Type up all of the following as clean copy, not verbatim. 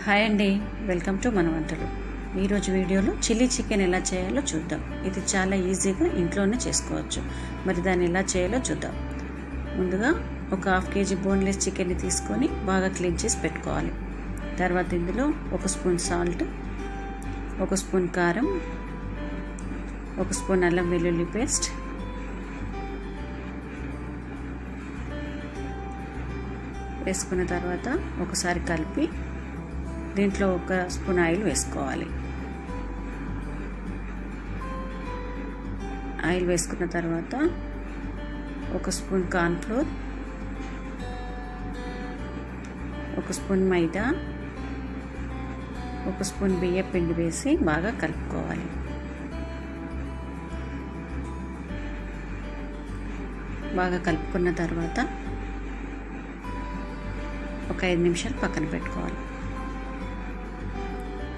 Hi అండి, welcome to మన వంటలు. ఈరోజు వీడియోలో చిల్లీ చికెన్ ఎలా చేయాలో చూద్దాం. ఇది చాలా ఈజీగా ఇంట్లోనే చేసుకోవచ్చు. మరి దాన్ని ఎలా చేయాలో చూద్దాం. ముందుగా ఒక హాఫ్ కేజీ బోన్లెస్ చికెన్ని తీసుకొని బాగా క్లీన్ చేసి పెట్టుకోవాలి. తర్వాత ఇందులో 1 స్పూన్ సాల్ట్, 1 స్పూన్ కారం, 1 స్పూన్ అల్లం వెల్లుల్లి పేస్ట్, వేసుకున్న తర్వాత ఒకసారి కలిపి దీంట్లో 1 స్పూన్ ఆయిల్ వేసుకోవాలి. ఆయిల్ వేసుకున్న తర్వాత 1 స్పూన్ కార్న్ఫ్లోర్, 1 స్పూన్ మైదా, 1 స్పూన్ బియ్యం పిండి వేసి బాగా కలుపుకోవాలి. బాగా కలుపుకున్న తర్వాత ఒక 5 నిమిషాలు పక్కన పెట్టుకోవాలి.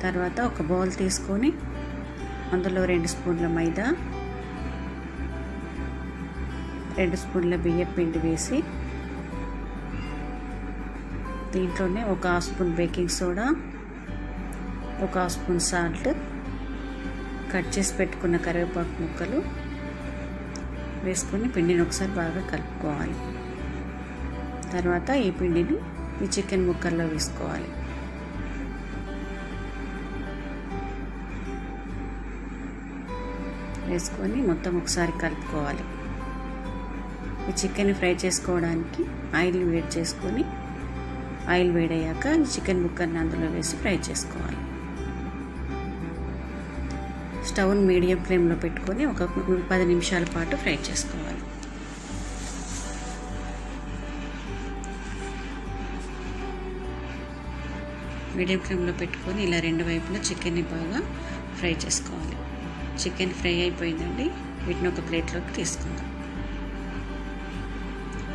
తర్వాత ఒక బౌల్ తీసుకొని అందులో 2 స్పూన్ల మైదా, 2 స్పూన్ల బియ్యం పిండి వేసి దీంట్లోనే 1 half spoon baking soda, 1 half spoon salt, cut చేసి పెట్టుకున్న కరివేపాకు ముక్కలు వేసుకొని పిండిని ఒకసారి బాగా కలుపుకోవాలి. తర్వాత ఈ పిండిని ఈ చికెన్ ముక్కల్లో వేసుకోవాలి. వేసుకొని మొత్తం ఒకసారి కలుపుకోవాలి. ఈ చికెన్ ఫ్రై చేసుకోవడానికి ఆయిల్ వేడి చేసుకొని ఆయిల్ వేడయ్యాక ఈ చికెన్ ముక్కల్ని అందులో వేసి ఫ్రై చేసుకోవాలి. స్టవ్ని మీడియం ఫ్లేమ్లో పెట్టుకొని ఒక 10 నిమిషాల పాటు ఫ్రై చేసుకోవాలి. మీడియం ఫ్లేమ్లో పెట్టుకొని ఇలా 2 వైపులా చికెన్ని బాగా ఫ్రై చేసుకోవాలి. చికెన్ ఫ్రై అయిపోయిందండి. వీటిని ఒక ప్లేట్లోకి తీసుకుందాం.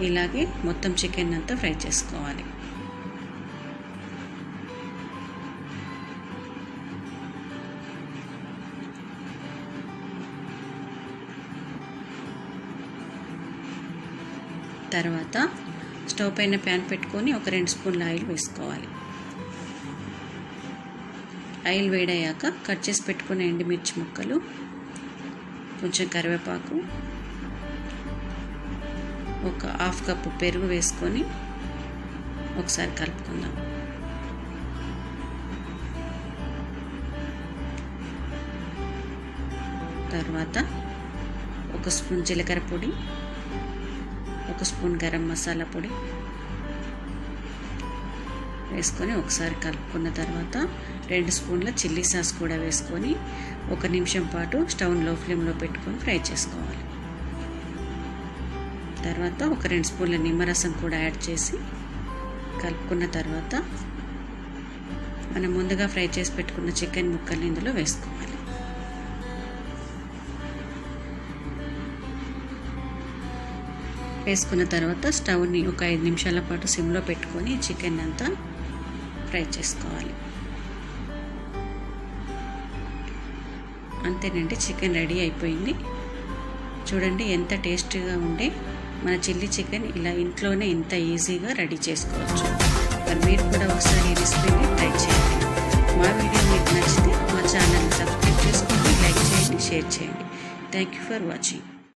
ఇలాగే మొత్తం చికెన్ అంతా ఫ్రై చేసుకోవాలి. తర్వాత స్టవ్ పైన ప్యాన్ పెట్టుకొని ఒక 2 స్పూన్ల ఆయిల్ వేసుకోవాలి. ఆయిల్ వేడయ్యాక కట్ చేసి పెట్టుకున్న ఎండుమిర్చి ముక్కలు, కొంచెం కరివేపాకు, 1 హాఫ్ కప్పు పెరుగు వేసుకొని ఒకసారి కలుపుకుందాం. తర్వాత 1 స్పూన్ జీలకర్ర పొడి, 1 స్పూన్ గరం మసాలా పొడి వేసుకొని ఒకసారి కలుపుకున్న తర్వాత 2 స్పూన్ల చిల్లీ సాస్ కూడా వేసుకొని 1 నిమిషం పాటు స్టవ్ లో ఫ్లేమ్లో పెట్టుకొని ఫ్రై చేసుకోవాలి. తర్వాత ఒక 2 స్పూన్ల నిమ్మరసం కూడా యాడ్ చేసి కలుపుకున్న తర్వాత మనం ముందుగా ఫ్రై చేసి పెట్టుకున్న చికెన్ ముక్కల్ని ఇందులో వేసుకోవాలి. వేసుకున్న తర్వాత స్టవ్ని ఒక 5 నిమిషాల పాటు సిమ్లో పెట్టుకొని చికెన్ అంతా ఫ్రై చేసుకోవాలి. అంతేనండి, చికెన్ రెడీ అయిపోయింది. చూడండి ఎంత టేస్టీగా ఉండే మన చిల్లీ చికెన్ ఇలా ఇంట్లోనే ఇంత ఈజీగా రెడీ చేసుకోవచ్చు. మరి మీరు కూడా ఒకసారి ఈ రెసిపీని ట్రై చేయండి. మా వీడియో మీకు నచ్చితే మా ఛానల్ని సబ్స్క్రైబ్ చేసుకోండి, లైక్ చేయండి, షేర్ చేయండి. Thank you for watching.